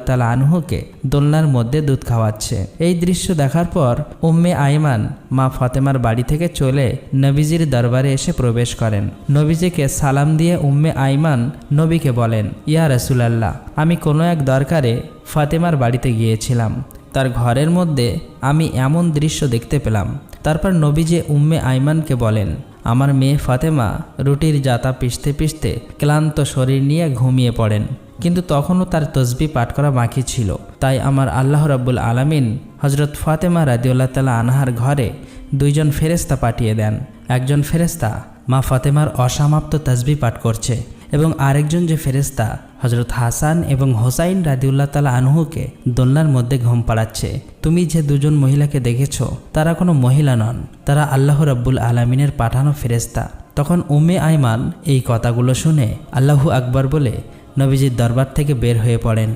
তাআলা আনহুকে দোলনার মধ্যে দুধ খাওয়াচ্ছে। এই দৃশ্য দেখার পর উম্মে আইমান মা ফাতেমার বাড়ি থেকে চলে নবীজির দরবারে এসে প্রবেশ করেন। নবীজিকে সালাম দিয়ে উম্মে আইমান নবীকে বলেন, ইয়া রাসূলুল্লাহ, আমি কোনো এক দরকারে ফাতেমার বাড়িতে গিয়েছিলাম। তার ঘরের মধ্যে আমি এমন দৃশ্য দেখতে পেলাম। তারপর নবীজি উম্মে আইমানকে বলেন, আমার মেয়ে ফাতেমা রুটির জাতা পিষতে পিষতে ক্লান্ত শরীর নিয়ে ঘুমিয়ে পড়েন, কিন্তু তখনও তার তসবিহ পাঠ করা বাকি ছিল। তাই আমার আল্লাহ রাব্বুল আলামিন হযরত ফাতেমা রাদিয়াল্লাহু তাআলা আনহার ঘরে দুইজন ফেরেশতা পাঠিয়ে দেন। একজন ফেরেশতা মা ফাতেমার অসমাপ্ত তসবিহ পাঠ করছে এবং আরেকজন যে ফেরেশতা হযরত হাসান এবং হোসাইন রাদিয়াল্লাহু তাআলা আনহুকে দোলনার মধ্যে ঘুম পাড়াচ্ছে। তুমি যে দুজন মহিলাকে দেখেছ তারা কোনো মহিলা নন, তারা আল্লাহ রাব্বুল আলামিনের পাঠানো ফেরেশতা। তখন উম্মে আইমান এই কথাগুলো শুনে আল্লাহু আকবার বলে নবীজির দরবার থেকে বের হয়ে পড়েন।